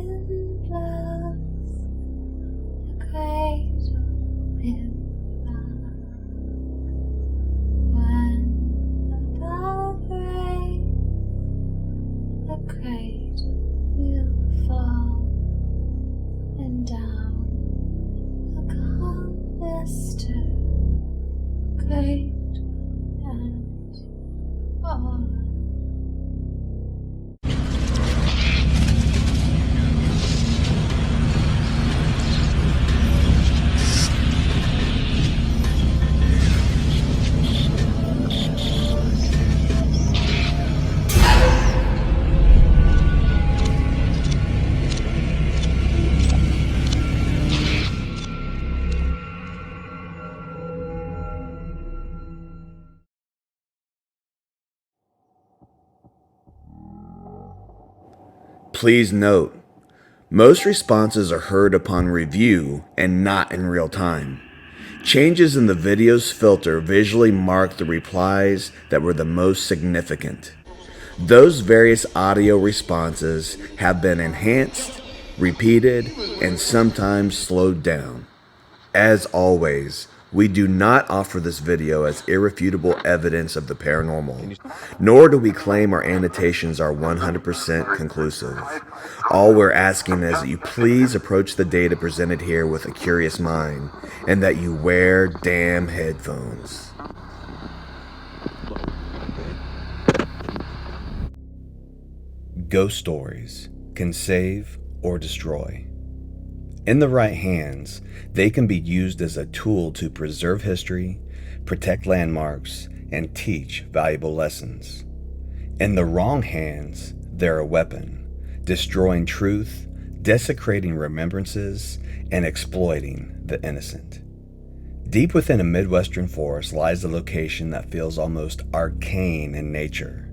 wind blows, the cradle will rock. When the bell breaks, the cradle will fall, and down the calm mister, cradle and all. Please note, most responses are heard upon review and not in real time. Changes in the video's filter visually mark the replies that were the most significant. Those various audio responses have been enhanced, repeated, and sometimes slowed down. As always, we do not offer this video as irrefutable evidence of the paranormal, nor do we claim our annotations are 100% conclusive. All we're asking is that you please approach the data presented here with a curious mind, and that you wear damn headphones. Ghost stories can save or destroy. In the right hands, they can be used as a tool to preserve history, protect landmarks, and teach valuable lessons. In the wrong hands, they're a weapon, destroying truth, desecrating remembrances, and exploiting the innocent. Deep within a Midwestern forest lies a location that feels almost arcane in nature.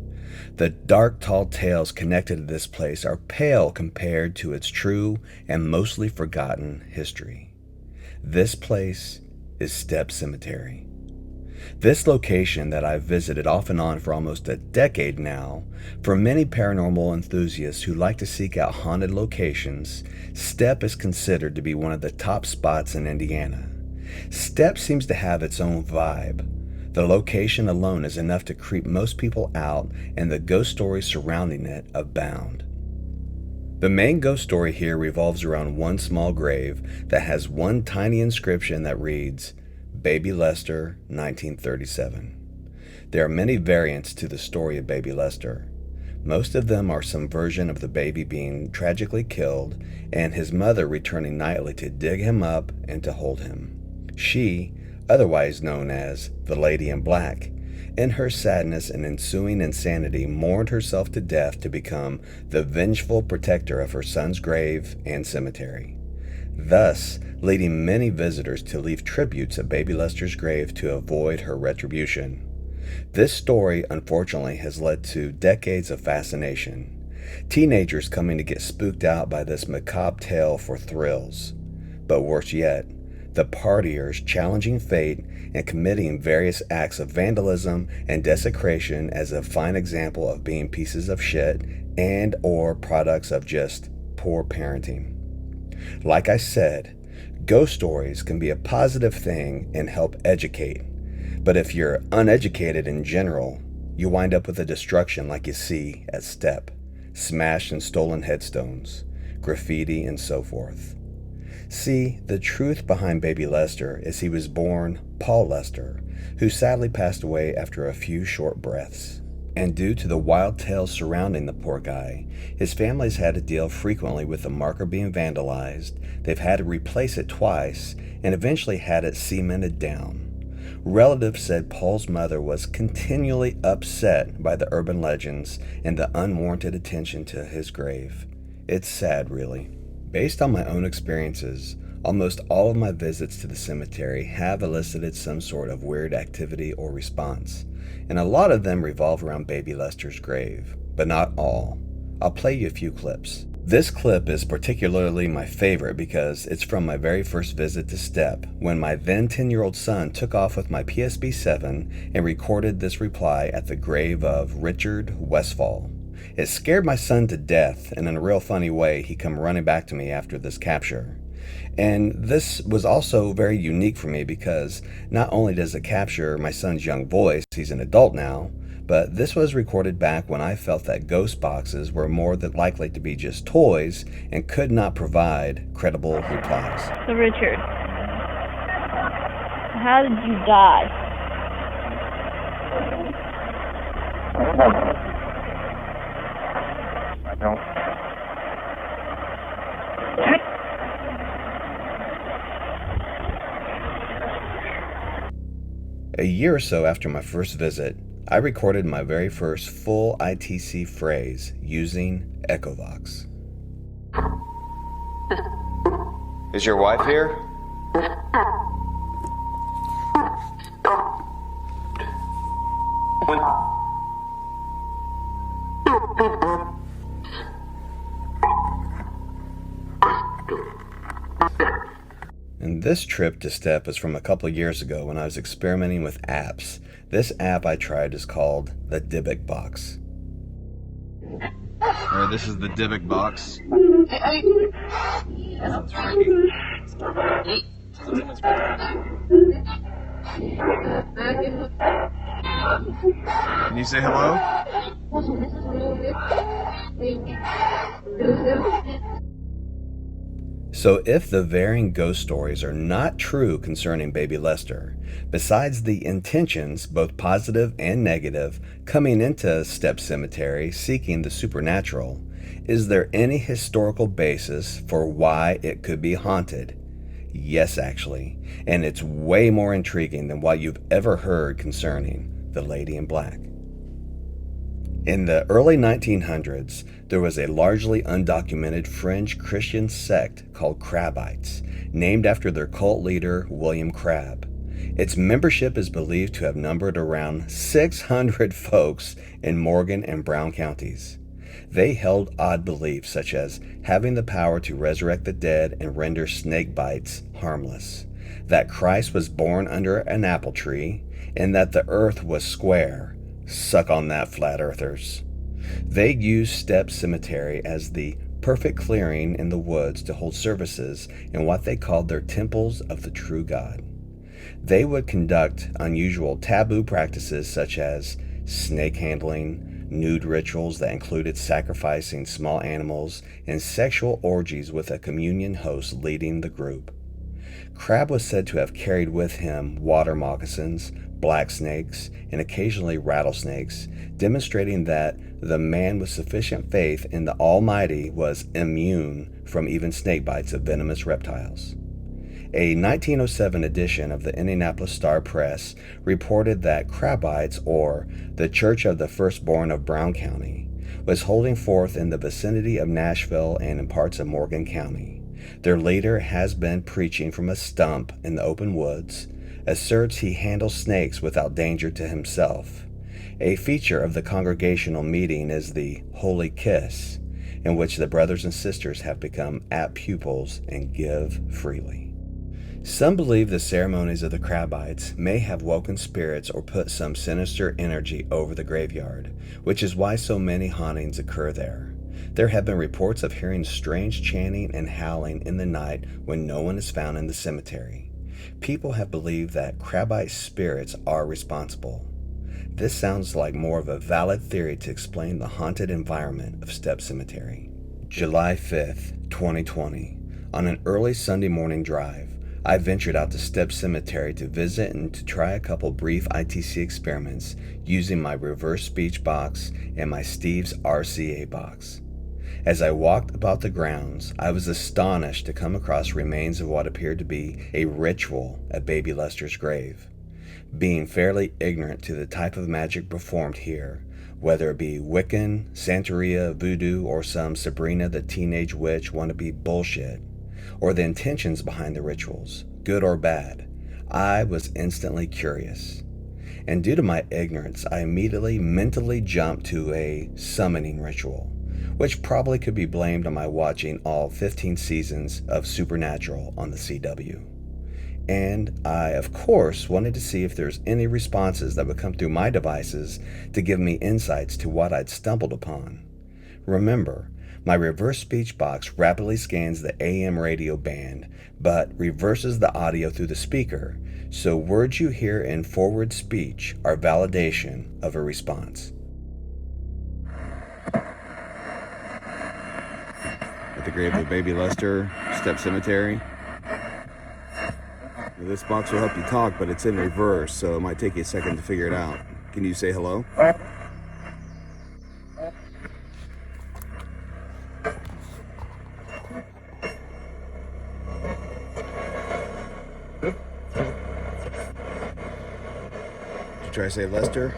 The dark, tall tales connected to this place are pale compared to its true and mostly forgotten history. This place is Stepp Cemetery. This location that I've visited off and on for almost a decade now, for many paranormal enthusiasts who like to seek out haunted locations, Stepp is considered to be one of the top spots in Indiana. Stepp seems to have its own vibe. The location alone is enough to creep most people out, and the ghost stories surrounding it abound. The main ghost story here revolves around one small grave that has one tiny inscription that reads, Baby Lester, 1937. There are many variants to the story of Baby Lester. Most of them are some version of the baby being tragically killed and his mother returning nightly to dig him up and to hold him. She, otherwise known as the Lady in Black, in her sadness and ensuing insanity mourned herself to death to become the vengeful protector of her son's grave and cemetery, thus leading many visitors to leave tributes at Baby Lester's grave to avoid her retribution. This story, unfortunately, has led to decades of fascination, teenagers coming to get spooked out by this macabre tale for thrills, but worse yet, the partiers challenging fate and committing various acts of vandalism and desecration as a fine example of being pieces of shit and or products of just poor parenting. Like I said, ghost stories can be a positive thing and help educate, but if you're uneducated in general, you wind up with a destruction like you see at Stepp, smashed and stolen headstones, graffiti, and so forth. See, the truth behind Baby Lester is he was born Paul Lester, who sadly passed away after a few short breaths. And due to the wild tales surrounding the poor guy, his family's had to deal frequently with the marker being vandalized, they've had to replace it twice, and eventually had it cemented down. Relatives said Paul's mother was continually upset by the urban legends and the unwarranted attention to his grave. It's sad, really. Based on my own experiences, almost all of my visits to the cemetery have elicited some sort of weird activity or response, and a lot of them revolve around Baby Lester's grave, but not all. I'll play you a few clips. This clip is particularly my favorite because it's from my very first visit to Stepp, when my then 10-year-old son took off with my PSB-7 and recorded this reply at the grave of Richard Westfall, It scared my son to death, and in a real funny way, he come running back to me after this capture. And this was also very unique for me because not only does it capture my son's young voice, he's an adult now, but this was recorded back when I felt that ghost boxes were more than likely to be just toys and could not provide credible replies. So Richard, how did you die? I don't. A year or so after my first visit, I recorded my very first full ITC phrase using Echovox. Is your wife here? And this trip to Stepp was from a couple of years ago when I was experimenting with apps. This app I tried is called the Dybbuk box. Alright, this is the Dybbuk box. Can you say hello? So if the varying ghost stories are not true concerning baby Lester, besides the intentions, both positive and negative, coming into Stepp Cemetery seeking the supernatural, is there any historical basis for why it could be haunted? Yes, actually, and it's way more intriguing than what you've ever heard concerning the Lady in Black. In the early 1900s, there was a largely undocumented fringe Christian sect called Crabbites, named after their cult leader, William Crabb. Its membership is believed to have numbered around 600 folks in Morgan and Brown counties. They held odd beliefs such as having the power to resurrect the dead and render snake bites harmless, that Christ was born under an apple tree, and that the earth was square. Suck on that, flat earthers. They used Stepp Cemetery as the perfect clearing in the woods to hold services in what they called their temples of the true God. They would conduct unusual taboo practices such as snake handling, nude rituals that included sacrificing small animals, and sexual orgies with a communion host leading the group. Crabb was said to have carried with him water moccasins, black snakes, and occasionally rattlesnakes, demonstrating that the man with sufficient faith in the Almighty was immune from even snake bites of venomous reptiles. A 1907 edition of the Indianapolis Star-Press reported that Crabbites, or the Church of the Firstborn of Brown County, was holding forth in the vicinity of Nashville and in parts of Morgan County. Their leader has been preaching from a stump in the open woods, asserts he handles snakes without danger to himself. A feature of the congregational meeting is the Holy Kiss, in which the brothers and sisters have become apt pupils and give freely. Some believe the ceremonies of the Crabbites may have woken spirits or put some sinister energy over the graveyard, which is why so many hauntings occur there. There have been reports of hearing strange chanting and howling in the night when no one is found in the cemetery. People have believed that Crabbite spirits are responsible. This sounds like more of a valid theory to explain the haunted environment of Stepp Cemetery. July 5th, 2020. On an early Sunday morning drive, I ventured out to Stepp Cemetery to visit and to try a couple brief ITC experiments using my reverse speech box and my Steve's RCA box. As I walked about the grounds, I was astonished to come across remains of what appeared to be a ritual at Baby Lester's grave. Being fairly ignorant to the type of magic performed here, whether it be Wiccan, Santeria, Voodoo, or some Sabrina the Teenage Witch wannabe bullshit, or the intentions behind the rituals, good or bad, I was instantly curious. And due to my ignorance, I immediately mentally jumped to a summoning ritual, which probably could be blamed on my watching all 15 seasons of Supernatural on the CW. And I, of course, wanted to see if there's any responses that would come through my devices to give me insights to what I'd stumbled upon. Remember, my reverse speech box rapidly scans the AM radio band, but reverses the audio through the speaker, so words you hear in forward speech are validation of a response. At the grave of baby Lester, Stepp Cemetery. This box will help you talk, but it's in reverse, so it might take you a second to figure it out. Can you say hello? Try to say Lester.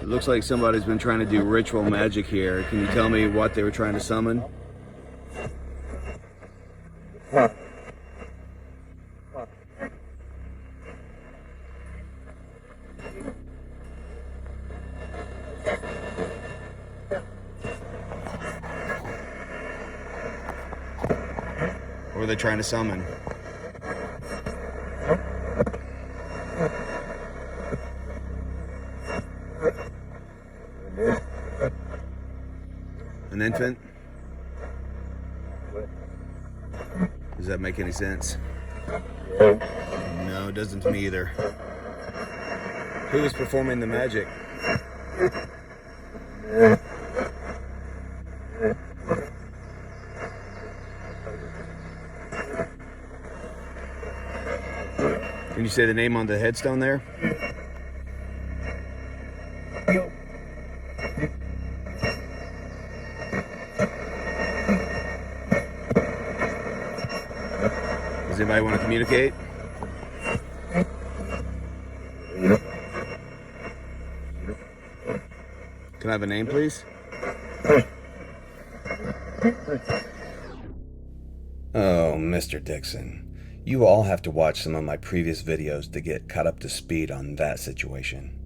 It looks like somebody's been trying to do ritual magic here. Can you tell me what they were trying to summon? What were they trying to summon? An infant? Does that make any sense? No, it doesn't to me either. Who was performing the magic? Can you say the name on the headstone there? Does anybody want to communicate? Can I have a name, please? Oh, Mr. Dixon. You all have to watch some of my previous videos to get caught up to speed on that situation.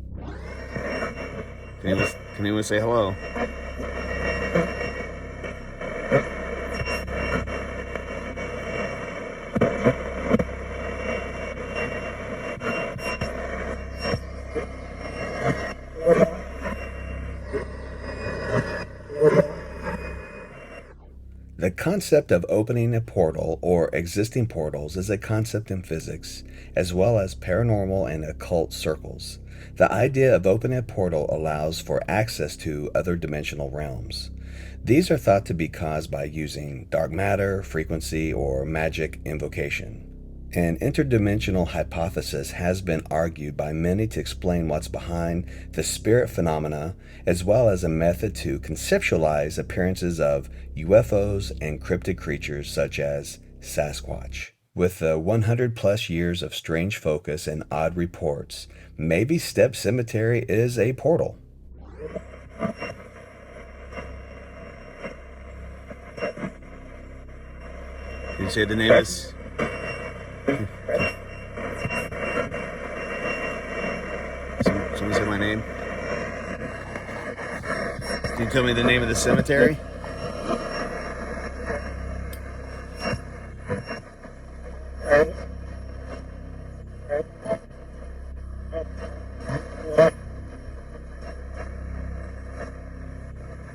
Can anyone say hello? The concept of opening a portal or existing portals is a concept in physics, as well as paranormal and occult circles. The idea of opening a portal allows for access to other dimensional realms. These are thought to be caused by using dark matter, frequency, or magic invocation. An interdimensional hypothesis has been argued by many to explain what's behind the spirit phenomena, as well as a method to conceptualize appearances of UFOs and cryptid creatures such as Sasquatch. With the 100 plus years of strange focus and odd reports, maybe Stepp Cemetery is a portal. Can you say the name is? Someone say my name. Can you tell me the name of the cemetery?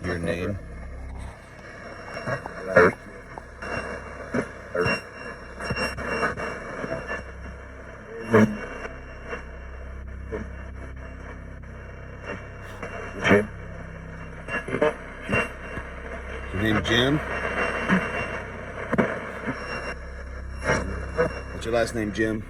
Your name? Your name Jim? What's your last name, Jim?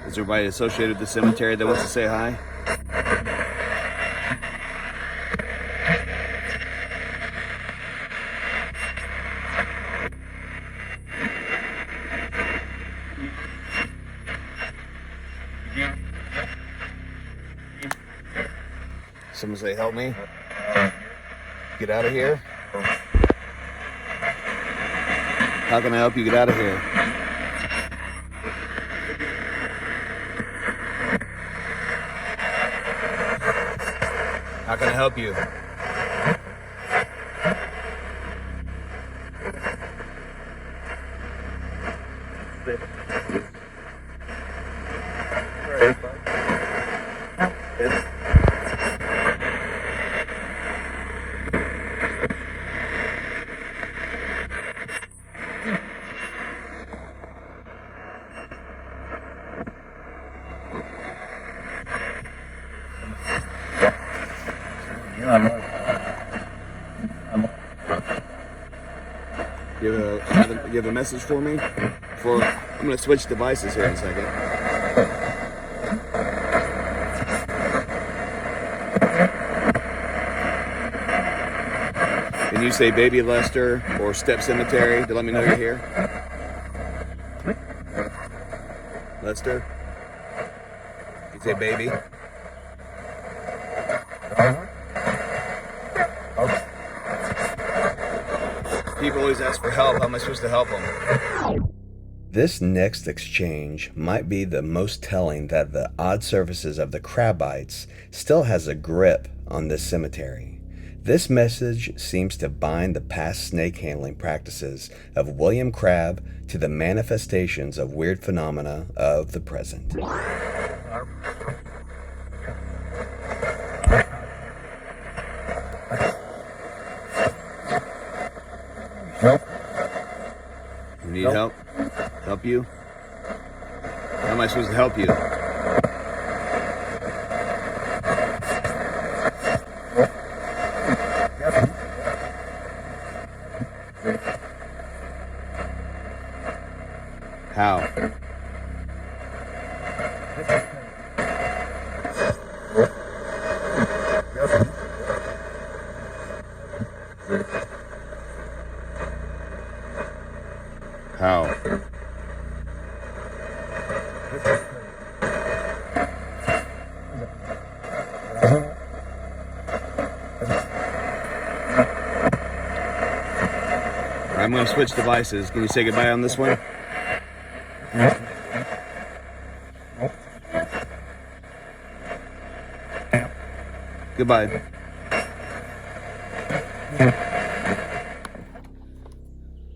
Is there anybody associated with the cemetery that wants to say hi? Someone say help me. Get out of here. How can I help you get out of here? How can I help you? You have a message for me? I'm going to switch devices here in a second. Can you say Baby Lester or Stepp Cemetery to let me know you're here? Lester? You say baby? People always ask for help. How am I supposed to help them? This next exchange might be the most telling that the odd services of the Crabbites still has a grip on this cemetery. This message seems to bind the past snake handling practices of William Crabbe to the manifestations of weird phenomena of the present. You need help? Help you? How am I supposed to help you? How? How? I'm going to switch devices. Can you say goodbye on this one? Goodbye.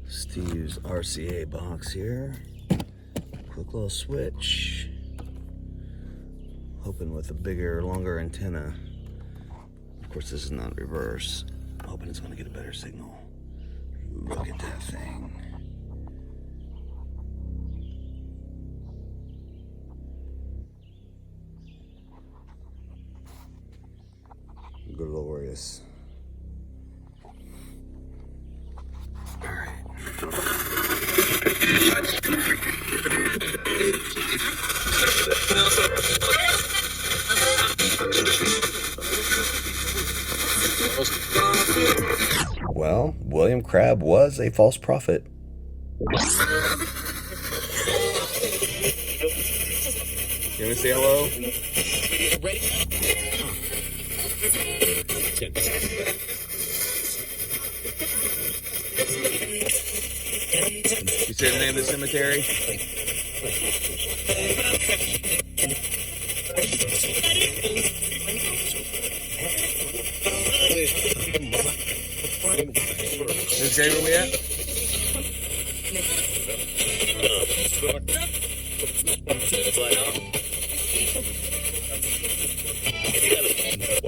Steve's RCA box here. Quick little switch. Hoping with a bigger, longer antenna. Of course, this is not reverse. Hoping it's going to get a better signal. Look at that thing. Glorious. All right. Well, William Crabbe was a false prophet. You want to say hello? You say the name of the cemetery? Is Jay where we at?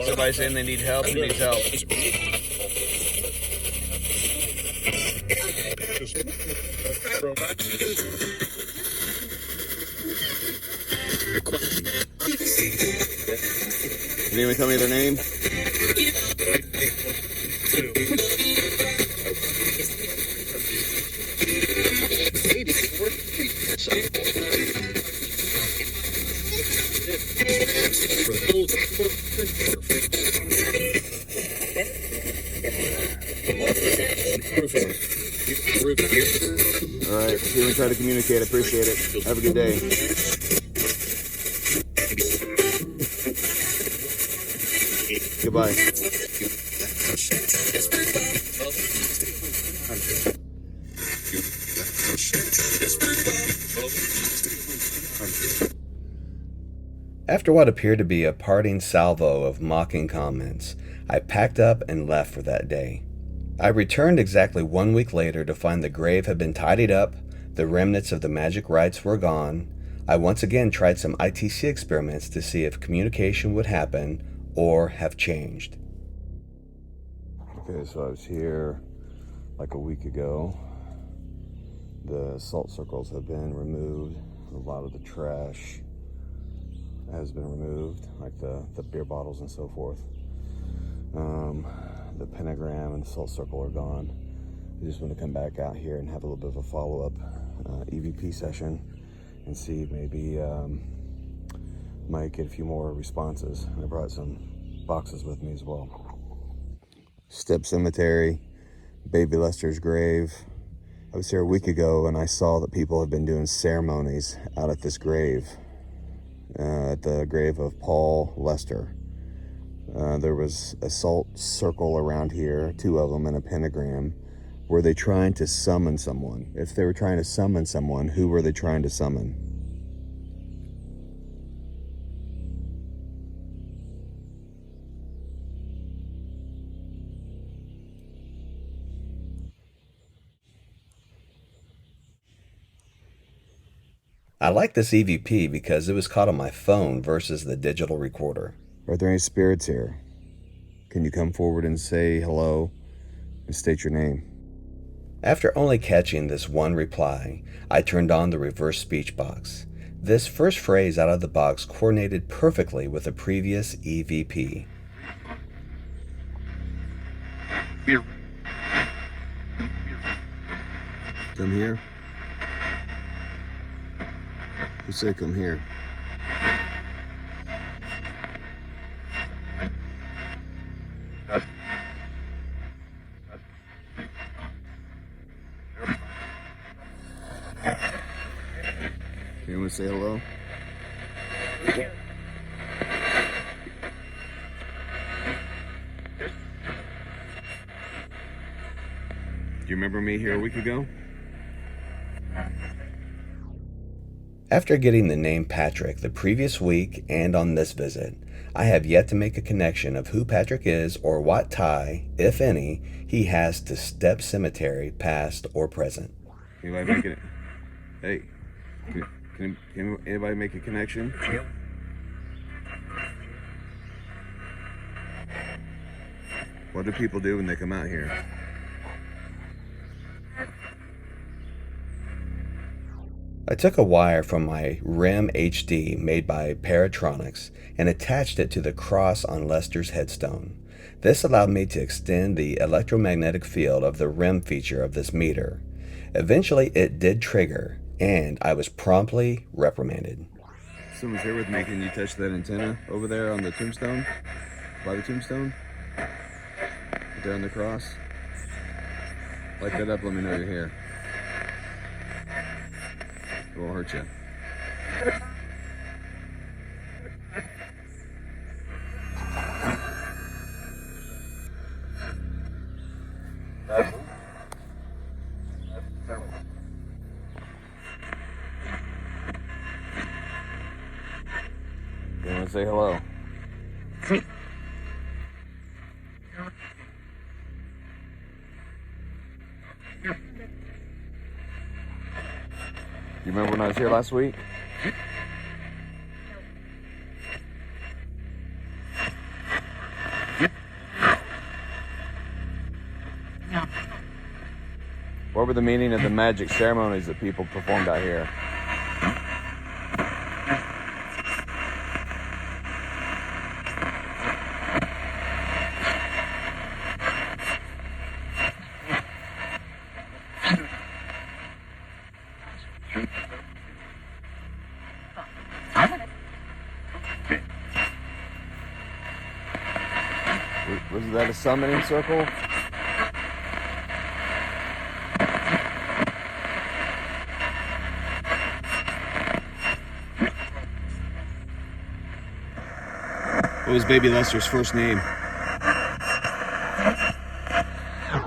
Somebody saying they need help. Who needs help? Can anyone tell me their name? All right, see you try to communicate. I appreciate it. Have a good day. Goodbye. After what appeared to be a parting salvo of mocking comments, I packed up and left for that day. I returned exactly 1 week later to find the grave had been tidied up, the remnants of the magic rites were gone. I once again tried some ITC experiments to see if communication would happen or have changed. Okay, so I was here like a week ago. The salt circles have been removed. A lot of the trash has been removed, like the beer bottles and so forth. The pentagram and the salt circle are gone. I just want to come back out here and have a little bit of a follow-up EVP session and see maybe might get a few more responses. I brought some boxes with me as well. Stepp Cemetery, Baby Lester's grave. I was here a week ago and I saw that people have been doing ceremonies out at this grave. At the grave of Paul Lester. There was a salt circle around here, 2 of them, and a pentagram. Were they trying to summon someone? If they were trying to summon someone, who were they trying to summon? I like this EVP because it was caught on my phone versus the digital recorder. Are there any spirits here? Can you come forward and say hello and state your name? After only catching this one reply, I turned on the reverse speech box. This first phrase out of the box coordinated perfectly with the previous EVP. Come here. Who said come here? You want to say hello? Do you remember me here a week ago? After getting the name Patrick the previous week and on this visit, I have yet to make a connection of who Patrick is or what tie, if any, he has to Stepp Cemetery, past or present. Anybody make it? Hey, can anybody make a connection? What do people do when they come out here? I took a wire from my REM HD made by Paratronics and attached it to the cross on Lester's headstone. This allowed me to extend the electromagnetic field of the REM feature of this meter. Eventually it did trigger, and I was promptly reprimanded. Someone's here with me. Can you touch that antenna over there on the tombstone? By the tombstone? There on the cross? Light that up, let me know you're here. It won't hurt you. You want to say hello? You remember when I was here last week? What were the meaning of the magic ceremonies that people performed out here? Was that a summoning circle? What was Baby Lester's first name?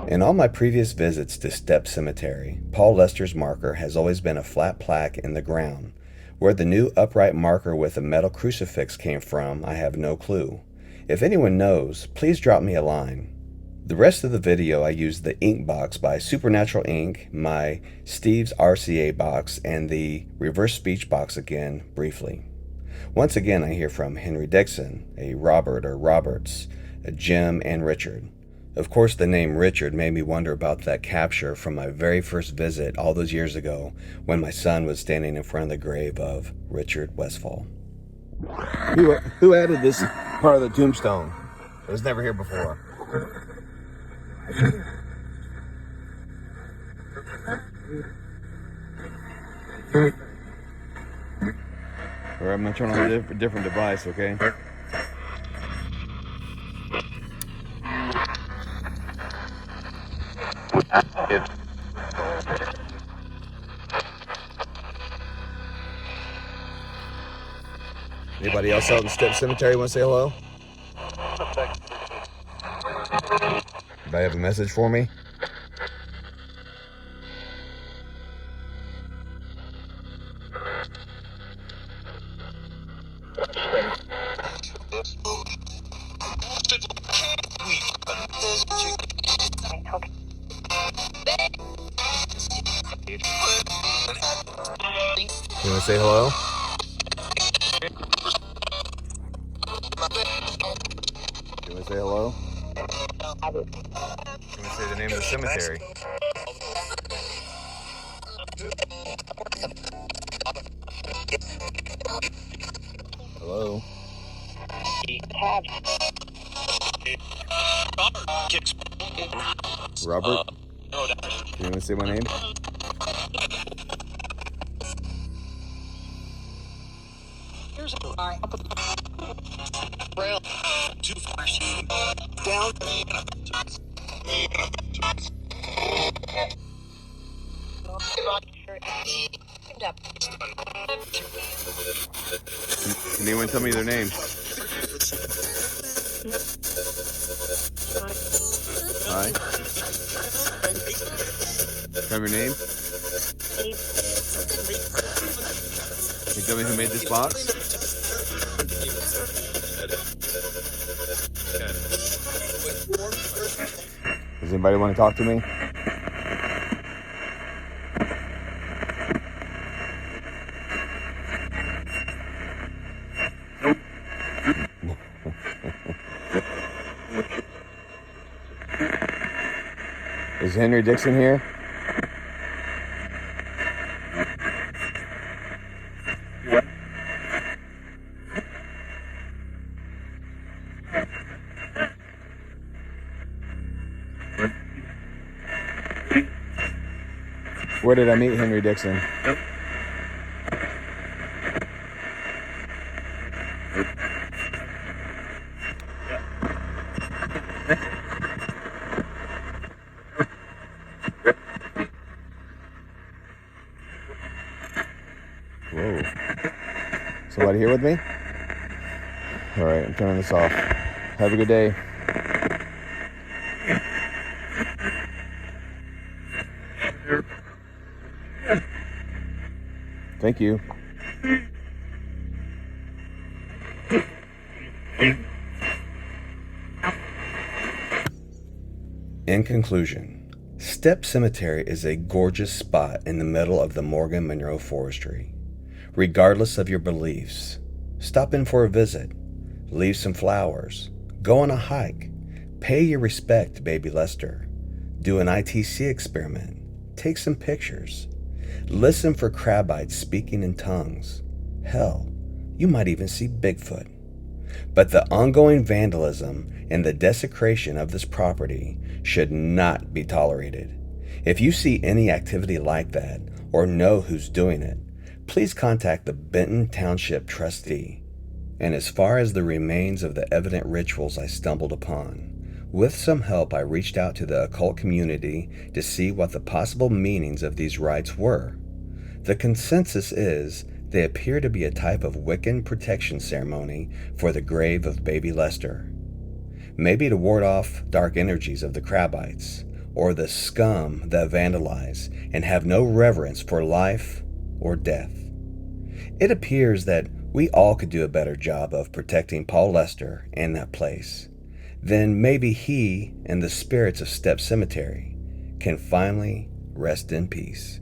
In all my previous visits to Stepp Cemetery, Paul Lester's marker has always been a flat plaque in the ground. Where the new upright marker with a metal crucifix came from, I have no clue. If anyone knows, please drop me a line. The rest of the video I used the ink box by Supernatural Ink, my Steve's RCA box, and the reverse speech box again briefly. Once again I hear from Henry Dixon, a Robert or Roberts, a Jim, and Richard. Of course, the name Richard made me wonder about that capture from my very first visit all those years ago when my son was standing in front of the grave of Richard Westfall. Who added this part of the tombstone? It was never here before. Or I'm going to turn on a different device, okay? Anybody else out in Stepp Cemetery want to say hello? Anybody have a message for me? You want to say hello? You want to say hello? You want to say the name of the cemetery? Hello? Robert? You want to say my name? Can anyone tell me their name? Hi. Have your name? Can you tell me who made this box? Does anybody want to talk to me? Is Henry Dixon here? Where did I meet Henry Dixon? Whoa. Somebody here with me? All right, I'm turning this off. Have a good day. Thank you. In conclusion, Stepp Cemetery is a gorgeous spot in the middle of the Morgan Monroe Forestry. Regardless of your beliefs, stop in for a visit, leave some flowers, go on a hike, pay your respect to Baby Lester, do an ITC experiment, take some pictures, listen for Crabbites speaking in tongues. Hell, you might even see Bigfoot. But the ongoing vandalism and the desecration of this property should not be tolerated. If you see any activity like that or know who's doing it, please contact the Benton Township trustee. And as far as the remains of the evident rituals I stumbled upon, with some help I reached out to the occult community to see what the possible meanings of these rites were. The consensus is they appear to be a type of Wiccan protection ceremony for the grave of Baby Lester. Maybe to ward off dark energies of the Crabbites, or the scum that vandalize and have no reverence for life or death. It appears that we all could do a better job of protecting Paul Lester and that place. Then maybe he and the spirits of Stepp Cemetery can finally rest in peace.